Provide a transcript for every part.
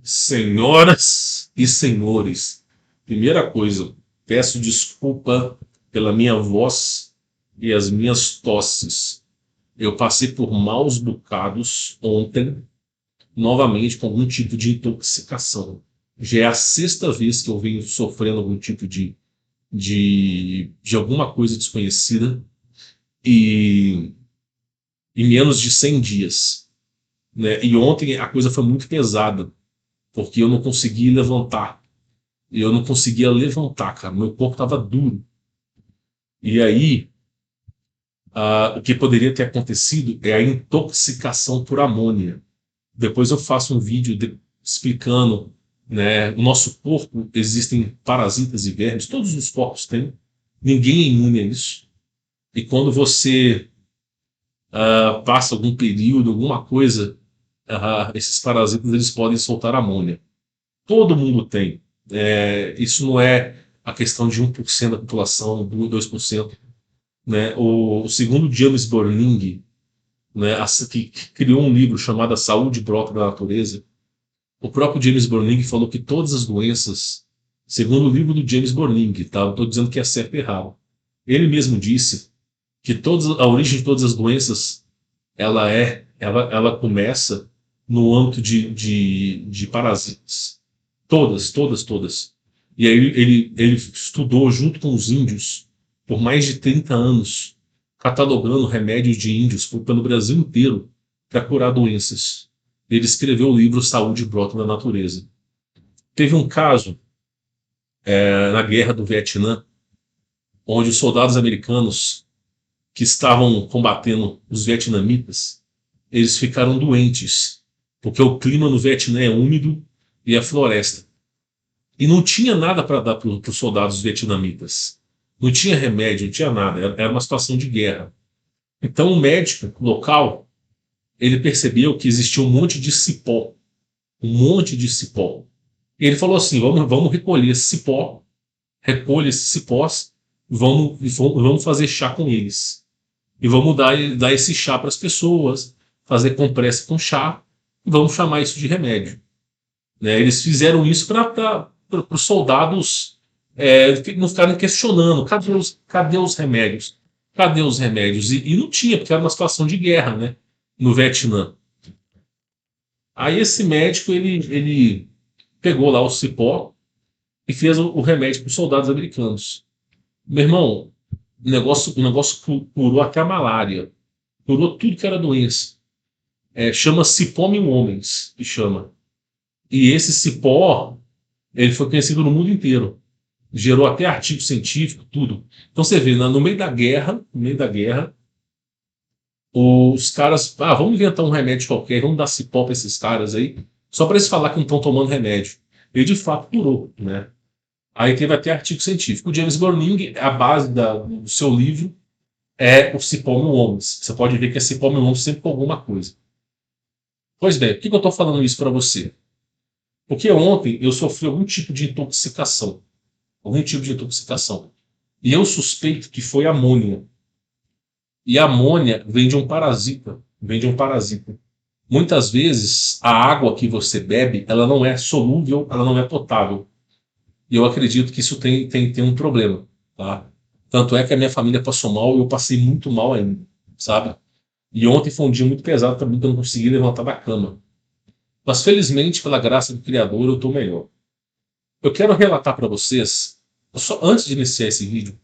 Senhoras e senhores, primeira coisa, peço desculpa pela minha voz e as minhas tosses. Eu passei por maus bocados ontem, novamente com algum tipo de intoxicação. Já é a sexta vez que eu venho sofrendo algum tipo de alguma coisa desconhecida e em menos de 100 dias, né? E ontem a coisa foi muito pesada, porque eu não consegui levantar. Eu não conseguia levantar, cara. Meu corpo estava duro. E aí, o que poderia ter acontecido é a intoxicação por amônia. Depois eu faço um vídeo explicando, né, o nosso corpo existem parasitas e vermes, todos os corpos têm. Ninguém é imune a isso. E quando você passa algum período, alguma coisa, esses parasitas eles podem soltar amônia. Todo mundo tem. Isso não é a questão de 1% da população, 2%. Né? O segundo James Borning, né, que criou um livro chamado A Saúde Brota da Natureza, o próprio James Borning falou que todas as doenças, segundo o livro do James Borning, tá? Estou dizendo que é certo e errado. Ele mesmo disse que a origem de todas as doenças ela começa no âmbito de parasitas. Todas, todas, todas. E aí ele estudou junto com os índios por mais de 30 anos, catalogando remédios de índios pelo Brasil inteiro para curar doenças. Ele escreveu o livro Saúde Brota da Natureza. Teve um caso na Guerra do Vietnã, onde os soldados americanos que estavam combatendo os vietnamitas, eles ficaram doentes, porque o clima no Vietnã é úmido e é floresta. E não tinha nada para dar para os soldados vietnamitas. Não tinha remédio, não tinha nada. Era uma situação de guerra. Então o médico local, ele percebeu que existia um monte de cipó. Um monte de cipó. E ele falou assim, vamos recolher esse cipó, recolhe esses cipós, vamos fazer chá com eles. E vamos dar esse chá para as pessoas, fazer compressa com chá, e vamos chamar isso de remédio. Né? Eles fizeram isso para os soldados não ficarem questionando, cadê os remédios? Cadê os remédios? E não tinha, porque era uma situação de guerra, né? No Vietnã. Aí esse médico, ele pegou lá o cipó e fez o remédio para os soldados americanos. Meu irmão, o negócio curou até a malária. Curou tudo que era doença. Chama cipó mil homens, que chama. E esse cipó, ele foi conhecido no mundo inteiro. Gerou até artigo científico, tudo. Então você vê, no meio da guerra, os caras, vamos inventar um remédio qualquer, vamos dar cipó para esses caras aí, só para eles falar que não estão tomando remédio. E de fato curou, né? Aí teve até artigo científico. O James Borning, a base do seu livro é o cipó mil homens. Você pode ver que é cipó mil homens sempre com alguma coisa. Pois bem, por que eu estou falando isso para você? Porque ontem eu sofri algum tipo de intoxicação. Algum tipo de intoxicação. E eu suspeito que foi amônia. E a amônia vem de um parasita. Vem de um parasita. Muitas vezes, a água que você bebe, ela não é solúvel, ela não é potável. E eu acredito que isso tem um problema. Tá? Tanto é que a minha família passou mal e eu passei muito mal ainda. Sabe? E ontem foi um dia muito pesado também, que eu não consegui levantar da cama. Mas felizmente, pela graça do Criador, eu estou melhor. Eu quero relatar para vocês, só antes de iniciar esse vídeo,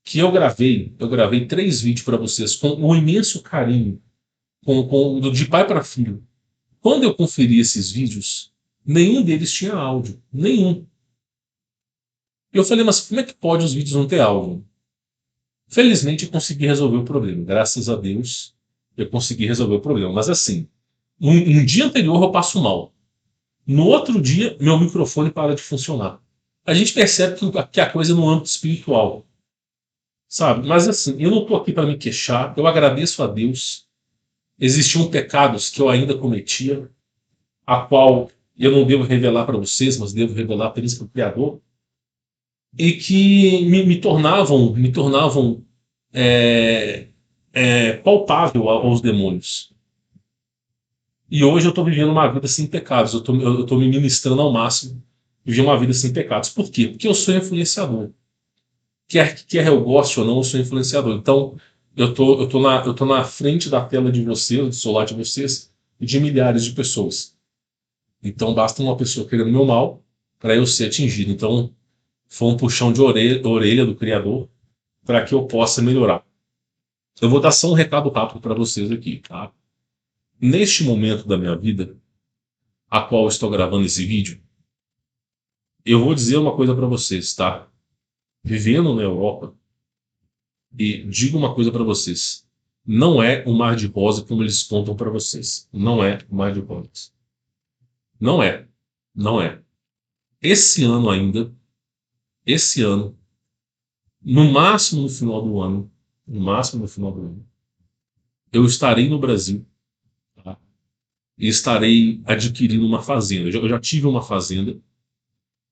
que eu gravei 3 vídeos para vocês com um imenso carinho, de pai para filho. Quando eu conferi esses vídeos, nenhum deles tinha áudio, nenhum. E eu falei, mas como é que pode os vídeos não ter áudio? Felizmente eu consegui resolver o problema, graças a Deus eu consegui resolver o problema. Mas assim, um dia anterior eu passo mal. No outro dia, meu microfone para de funcionar. A gente percebe que a coisa é no âmbito espiritual, sabe? Mas assim, eu não estou aqui para me queixar, eu agradeço a Deus. Existiam pecados que eu ainda cometia, a qual eu não devo revelar para vocês, mas devo revelar apenas para o Criador, e que me tornavam palpável aos demônios. E hoje eu estou vivendo uma vida sem pecados. Eu tô me ministrando ao máximo, viver uma vida sem pecados. Por quê? Porque eu sou influenciador. Quer eu goste ou não, eu sou influenciador. Então, eu tô na frente da tela de vocês, do celular de vocês, e de milhares de pessoas. Então, basta uma pessoa querendo meu mal para eu ser atingido. Então, foi um puxão de orelha do Criador para que eu possa melhorar. Eu vou dar só um recado rápido para vocês aqui, tá? Neste momento da minha vida, a qual eu estou gravando esse vídeo, eu vou dizer uma coisa para vocês, tá? Vivendo na Europa, e digo uma coisa para vocês: não é um mar de rosa como eles contam para vocês. Não é um mar de rosas. Não é. Não é. Esse ano ainda, esse ano, no máximo no final do ano, no máximo no final do ano, eu estarei no Brasil, tá? E estarei adquirindo uma fazenda. Eu já tive uma fazenda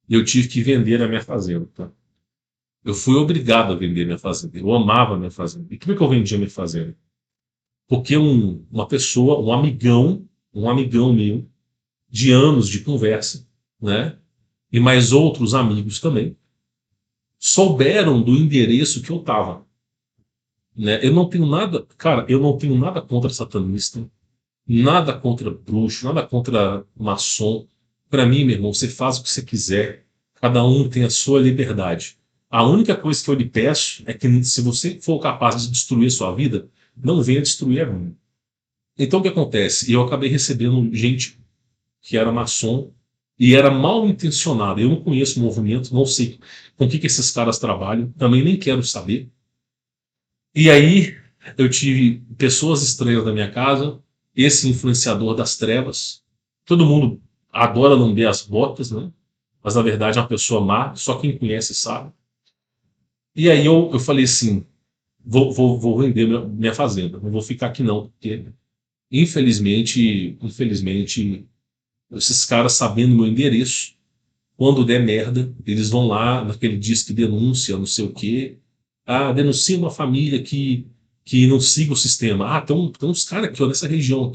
e eu tive que vender a minha fazenda, tá? Eu fui obrigado a vender minha fazenda. Eu amava a minha fazenda. E como é que eu vendi a minha fazenda? Porque uma pessoa, um amigão meu, de anos de conversa, né? E mais outros amigos também, souberam do endereço que eu estava. Né? Eu não tenho nada, cara, eu não tenho nada contra satanista, nada contra bruxo, nada contra maçom. Para mim, meu irmão, você faz o que você quiser, cada um tem a sua liberdade. A única coisa que eu lhe peço é que, se você for capaz de destruir a sua vida, não venha destruir a minha. Então, o que acontece? Eu acabei recebendo gente que era maçom e era mal intencionada. Eu não conheço o movimento, não sei com o que esses caras trabalham, também nem quero saber. E aí eu tive pessoas estranhas na minha casa, esse influenciador das trevas. Todo mundo adora lamber as botas, né? Mas na verdade é uma pessoa má, só quem conhece sabe. E aí eu falei assim: vou vender minha fazenda, não vou ficar aqui não, porque infelizmente, esses caras sabendo meu endereço, quando der merda, eles vão lá naquele disque denúncia, não sei o quê. Ah, denuncia uma família que não siga o sistema. Ah, tem uns caras aqui ó, nessa região.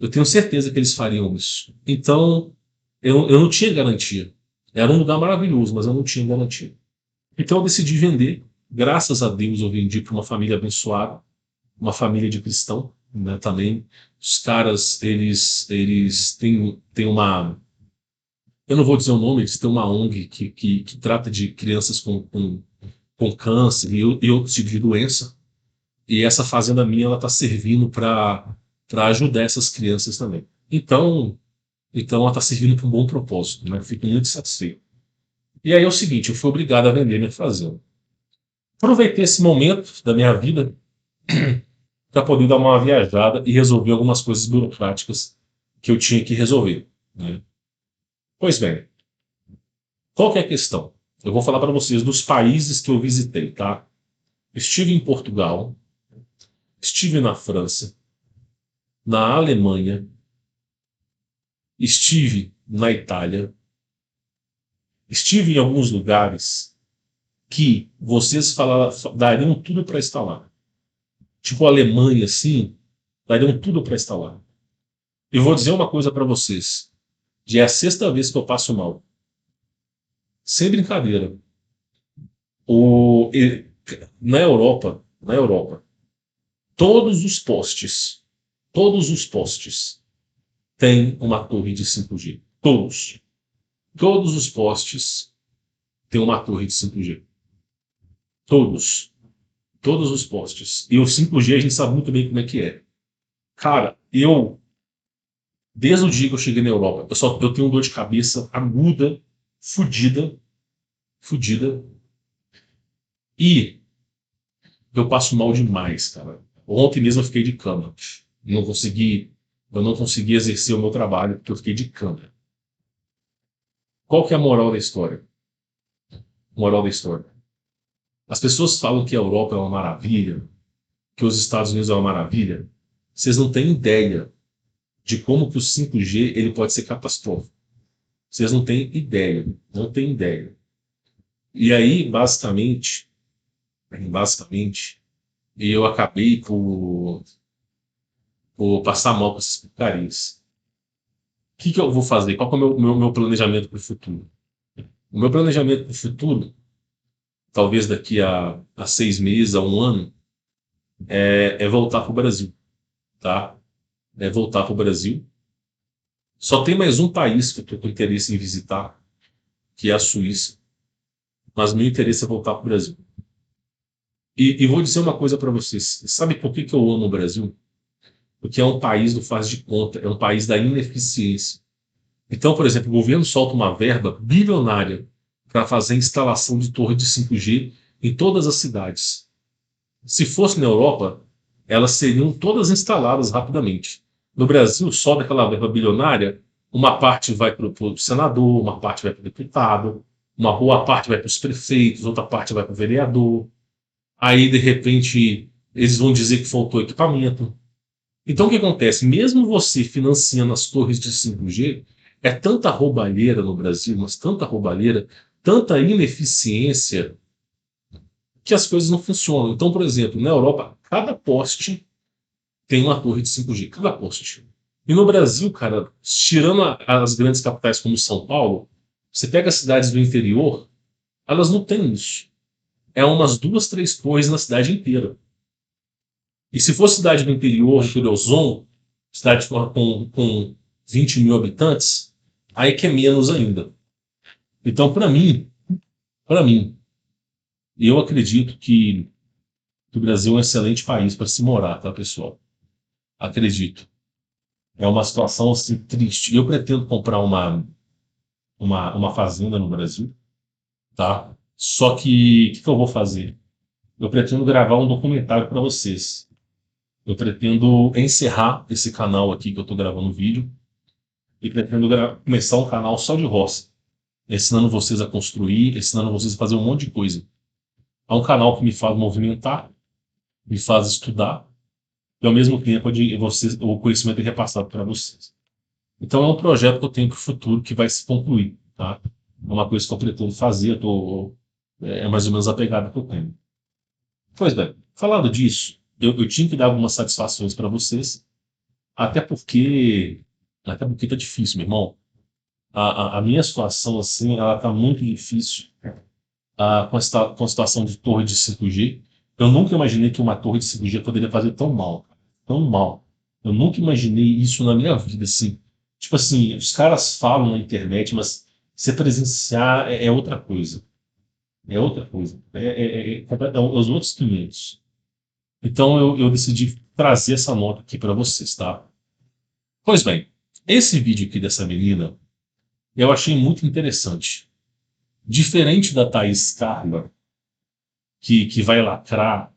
Eu tenho certeza que eles fariam isso. Então, eu não tinha garantia. Era um lugar maravilhoso, mas eu não tinha garantia. Então, eu decidi vender. Graças a Deus, eu vendi para uma família abençoada, uma família de cristão, né, também. Os caras, eles têm uma, eu não vou dizer o nome, eles têm uma ONG que trata de crianças com câncer e outros tipos de doença. E essa fazenda minha ela está servindo para ajudar essas crianças também. Então ela está servindo para um bom propósito, né? Fico muito satisfeito. E aí é o seguinte, eu fui obrigado a vender minha fazenda. Aproveitei esse momento da minha vida para poder dar uma viajada e resolver algumas coisas burocráticas que eu tinha que resolver, né? Pois bem, qual que é a questão? Eu vou falar para vocês dos países que eu visitei, tá? Estive em Portugal, estive na França, na Alemanha, estive na Itália, estive em alguns lugares que vocês dariam tudo para estar lá. Tipo a Alemanha, assim, dariam tudo para estar lá. Eu vou dizer uma coisa para vocês. Já é a sexta vez que eu passo mal. Sem brincadeira. O, e- na Europa, todos os postes, todos os postes têm uma torre de 5G. Todos. Todos os postes têm uma torre de 5G. Todos. Todos os postes. E o 5G a gente sabe muito bem como é que é. Cara, desde o dia que eu cheguei na Europa, eu tenho dor de cabeça aguda, fodida, fodida, e eu passo mal demais, cara. Ontem mesmo eu fiquei de cama. Não consegui, eu não consegui exercer o meu trabalho porque eu fiquei de cama. Qual que é a moral da história? Moral da história. As pessoas falam que a Europa é uma maravilha, que os Estados Unidos é uma maravilha. Vocês não têm ideia de como que o 5G ele pode ser catastrófico. Vocês não têm ideia, não têm ideia. E aí, basicamente, eu acabei ou passar mal com essas porcarias. O que que eu vou fazer? Qual que é o meu planejamento para o futuro? O meu planejamento para o futuro, talvez daqui a 6 meses, a um ano, é voltar para o Brasil, tá? É voltar para o Brasil. Só tem mais um país que eu estou com interesse em visitar, que é a Suíça, mas meu interesse é voltar para o Brasil. E vou dizer uma coisa para vocês. Sabe por que que eu amo o Brasil? Porque é um país do faz de conta, é um país da ineficiência. Então, por exemplo, o governo solta uma verba bilionária para fazer instalação de torre de 5G em todas as cidades. Se fosse na Europa, elas seriam todas instaladas rapidamente. No Brasil, sobe aquela verba bilionária, uma parte vai para o senador, uma parte vai para o deputado, uma boa parte vai para os prefeitos, outra parte vai para o vereador. Aí, de repente, eles vão dizer que faltou equipamento. Então, o que acontece? Mesmo você financiando as torres de 5G, é tanta roubalheira no Brasil, mas tanta roubalheira, tanta ineficiência, que as coisas não funcionam. Então, por exemplo, na Europa, cada poste tem uma torre de 5G, cada poste. E no Brasil, cara, tirando as grandes capitais como São Paulo, você pega as cidades do interior, elas não têm isso. É umas duas, três torres na cidade inteira. E se for cidade do interior, interiorzão, cidade com 20 mil habitantes, aí que é menos ainda. Então, para mim, eu acredito que o Brasil é um excelente país para se morar, tá, pessoal? Acredito. É uma situação assim, triste. Eu pretendo comprar uma fazenda no Brasil, tá? Só que o que eu vou fazer? Eu pretendo gravar um documentário para vocês. Eu pretendo encerrar esse canal aqui que eu estou gravando o vídeo e pretendo começar um canal só de roça, ensinando vocês a construir, ensinando vocês a fazer um monte de coisa. É um canal que me faz movimentar, me faz estudar e ao mesmo tempo o conhecimento é repassado para vocês. Então é um projeto que eu tenho para o futuro que vai se concluir, tá? É uma coisa que eu pretendo fazer, é mais ou menos a pegada que eu tenho. Pois bem, falando disso, eu tinha que dar algumas satisfações para vocês, até porque, até porque tá difícil, meu irmão. A minha situação, assim, ela tá muito difícil, com a situação de torre de 5G. Eu nunca imaginei que uma torre de 5G poderia fazer tão mal, cara, tão mal. Eu nunca imaginei isso na minha vida, assim. Tipo assim, os caras falam na internet, mas você presenciar é outra coisa. É outra coisa. É os outros 500. Então eu decidi trazer essa nota aqui para vocês, tá? Pois bem, esse vídeo aqui dessa menina eu achei muito interessante. Diferente da Thaís Carla, que vai lacrar,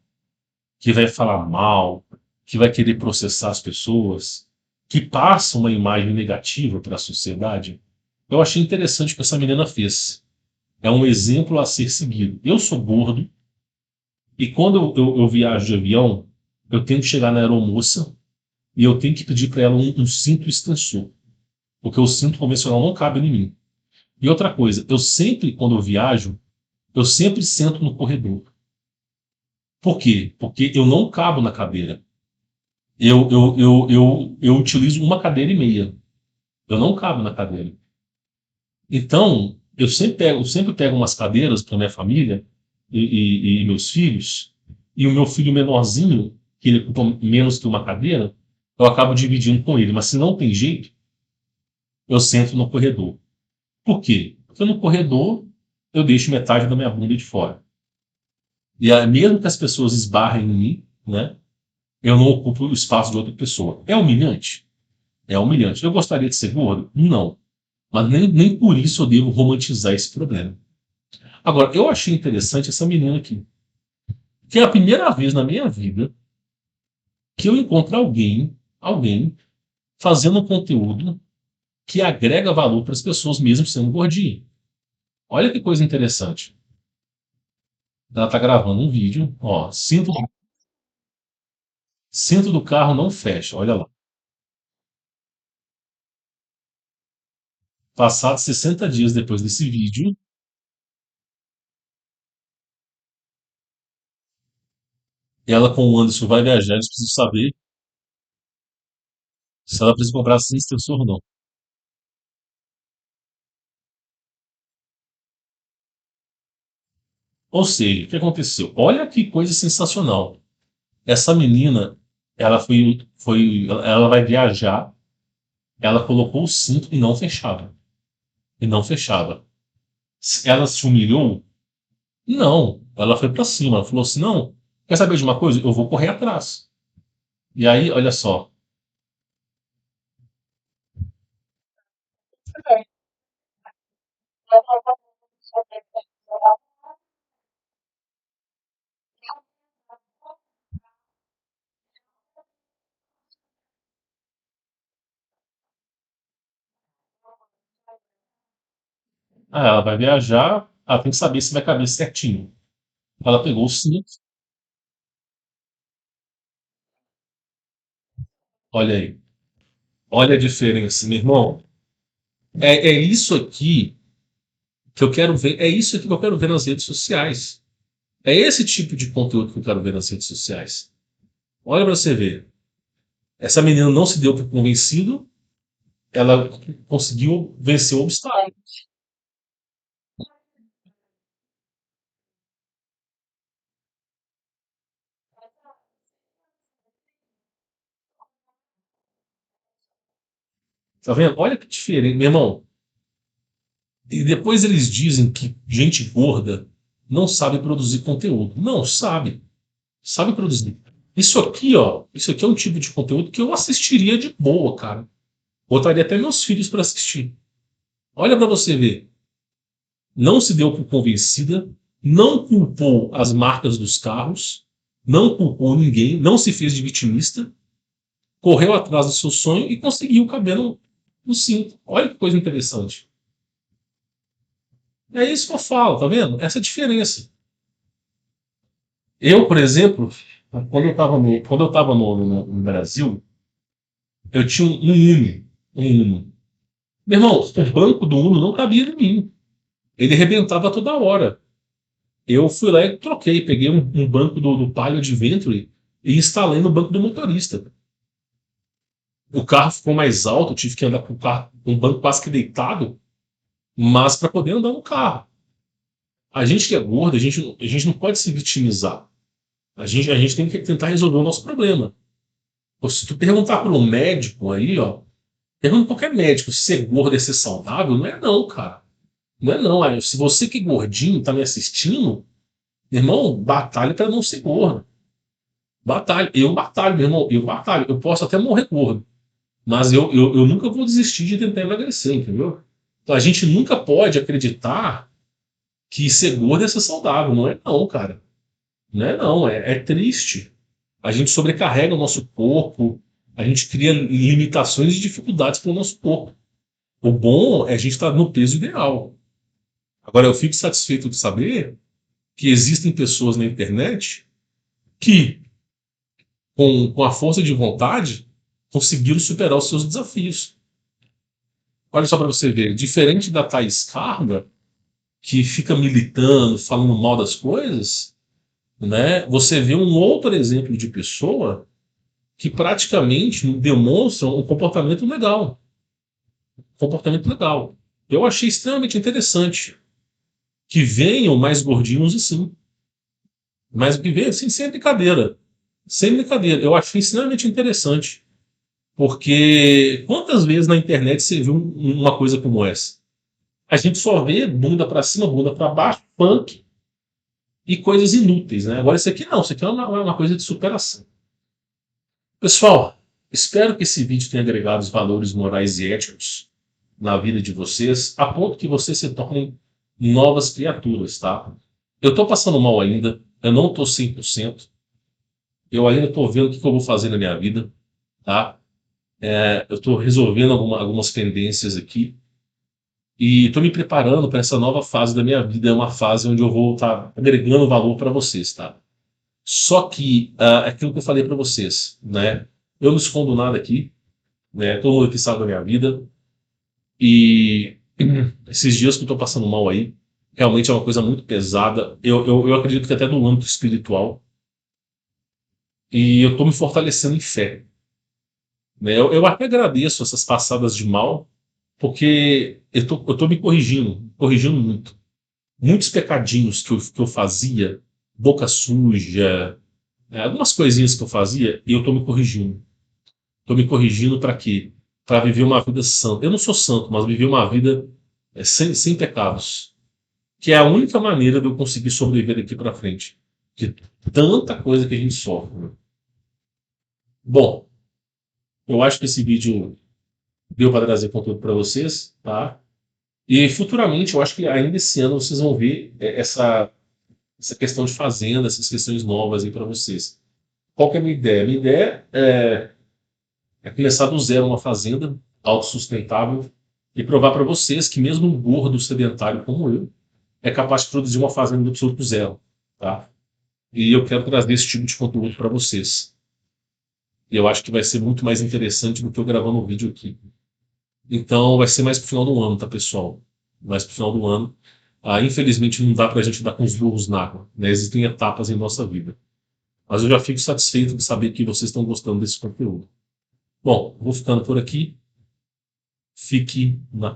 que vai falar mal, que vai querer processar as pessoas, que passa uma imagem negativa para a sociedade, eu achei interessante o que essa menina fez. É um exemplo a ser seguido. Eu sou gordo e quando eu viajo de avião, eu tenho que chegar na aeromoça e eu tenho que pedir para ela um cinto extensor, porque o cinto convencional não cabe em mim. E outra coisa, eu sempre, quando eu viajo, eu sempre sento no corredor. Por quê? Porque eu não cabo na cadeira. Eu utilizo uma cadeira e meia. Eu não cabo na cadeira. Então, eu sempre pego umas cadeiras para minha família e meus filhos, e o meu filho menorzinho, que ele ocupa menos que uma cadeira, eu acabo dividindo com ele. Mas se não tem jeito, eu sento no corredor. Por quê? Porque no corredor eu deixo metade da minha bunda de fora. E aí, mesmo que as pessoas esbarrem em mim, né, eu não ocupo o espaço de outra pessoa. É humilhante? É humilhante. Eu gostaria de ser gordo? Não. Mas nem por isso eu devo romantizar esse problema. Agora, eu achei interessante essa menina aqui. Que é a primeira vez na minha vida que eu encontro alguém fazendo um conteúdo que agrega valor para as pessoas, mesmo sendo gordinho. Olha que coisa interessante. Ela está gravando um vídeo, ó, cinto do carro não fecha, olha lá. Passados 60 dias depois desse vídeo, ela com o Anderson vai viajar, eles precisam saber Se ela precisa comprar sem extensor, não. Ou seja, o que aconteceu? Olha que coisa sensacional. Essa menina, ela vai viajar, ela colocou o cinto e não fechava. E não fechava. Ela se humilhou? Não. Ela foi pra cima. Ela falou assim: não, quer saber de uma coisa? Eu vou correr atrás. E aí, olha só. Ah, ela vai viajar, ela tem que saber se vai caber certinho. Ela pegou o cinto, olha aí. Olha a diferença, meu irmão. É isso aqui que eu quero ver. É isso aqui que eu quero ver nas redes sociais. É esse tipo de conteúdo que eu quero ver nas redes sociais. Olha pra você ver. Essa menina não se deu por convencido, ela conseguiu vencer o obstáculo. Tá vendo? Olha que diferente, meu irmão. E depois eles dizem que gente gorda não sabe produzir conteúdo. Não, sabe. Sabe produzir. Isso aqui, ó, isso aqui é um tipo de conteúdo que eu assistiria de boa, cara. Botaria até meus filhos para assistir. Olha para você ver. Não se deu por convencida, não culpou as marcas dos carros, não culpou ninguém, não se fez de vitimista, correu atrás do seu sonho e conseguiu caber no cinto. Olha que coisa interessante. É isso que eu falo, tá vendo? Essa é a diferença. Eu, por exemplo, quando eu estava no Brasil, eu tinha um Uno. Um Uno. Meu irmão, o banco do Uno não cabia em mim. Ele arrebentava toda hora. Eu fui lá e troquei, peguei um banco do Palio Adventure e instalei no banco do motorista. O carro ficou mais alto, eu tive que andar com o carro, com o banco quase que deitado, mas para poder andar no carro. A gente que é gordo, a gente não pode se vitimizar. A gente tem que tentar resolver o nosso problema. Ou se tu perguntar para um médico aí, ó, pergunta pra qualquer médico se ser gordo é ser saudável, não é não, cara. Não é não. Aí, se você que é gordinho tá me assistindo, meu irmão, batalha para não ser gordo. Batalha. Eu batalho, meu irmão. Eu batalho. Eu posso até morrer gordo. Mas eu nunca vou desistir de tentar emagrecer, entendeu? Então a gente nunca pode acreditar que ser gordo é ser saudável. Não é não, cara. Não é não. É triste. A gente sobrecarrega o nosso corpo. A gente cria limitações e dificuldades para o nosso corpo. O bom é a gente estar no peso ideal. Agora, eu fico satisfeito de saber que existem pessoas na internet que, com a força de vontade, conseguiram superar os seus desafios. Olha só para você ver, diferente da Thaís Carga, que fica militando, falando mal das coisas, né? Você vê um outro exemplo de pessoa que praticamente demonstra um comportamento legal. Comportamento legal. Eu achei extremamente interessante que venham mais gordinhos assim. Mas que venham assim, sem brincadeira. Sem brincadeira. Eu achei extremamente interessante. Porque quantas vezes na internet você viu uma coisa como essa? A gente só vê bunda para cima, bunda para baixo, punk e coisas inúteis, né? Agora isso aqui não, isso aqui é uma coisa de superação. Pessoal, espero que esse vídeo tenha agregado os valores morais e éticos na vida de vocês, a ponto que vocês se tornem novas criaturas, tá? Eu tô passando mal ainda, eu não tô 100%, eu ainda tô vendo o que eu vou fazer na minha vida, tá? Eu tô resolvendo algumas pendências aqui, e estou me preparando para essa nova fase da minha vida. É uma fase onde eu vou estar agregando valor para vocês, tá? Só que é aquilo que eu falei para vocês, né? Eu não escondo nada aqui, né? Todo mundo aqui sabe da minha vida. E esses dias que eu estou passando mal aí, realmente é uma coisa muito pesada. Eu acredito que até no âmbito espiritual. E eu estou me fortalecendo em fé. né? Eu até agradeço essas passadas de mal, porque eu tô me corrigindo muito. Muitos pecadinhos que eu fazia, boca suja, algumas coisinhas que eu fazia, e eu tô me corrigindo. Tô me corrigindo para quê? Para viver uma vida santa. Eu não sou santo, mas viver uma vida sem pecados. Que é a única maneira de eu conseguir sobreviver daqui para frente. De tanta coisa que a gente sofre, né? Bom, eu acho que esse vídeo deu para trazer conteúdo para vocês, tá? E futuramente, eu acho que ainda esse ano vocês vão ver essa questão de fazenda, essas questões novas aí para vocês. Qual que é a minha ideia? Minha ideia é começar do zero uma fazenda autossustentável e provar para vocês que mesmo um gordo sedentário como eu é capaz de produzir uma fazenda do absoluto zero, tá? E eu quero trazer esse tipo de conteúdo para vocês. E eu acho que vai ser muito mais interessante do que eu gravando um vídeo aqui. Então vai ser mais pro final do ano, tá, pessoal? Mais pro final do ano. Infelizmente não dá pra gente dar com os burros na água, né? Existem etapas em nossa vida. Mas eu já fico satisfeito de saber que vocês estão gostando desse conteúdo. Bom, vou ficando por aqui. Fique na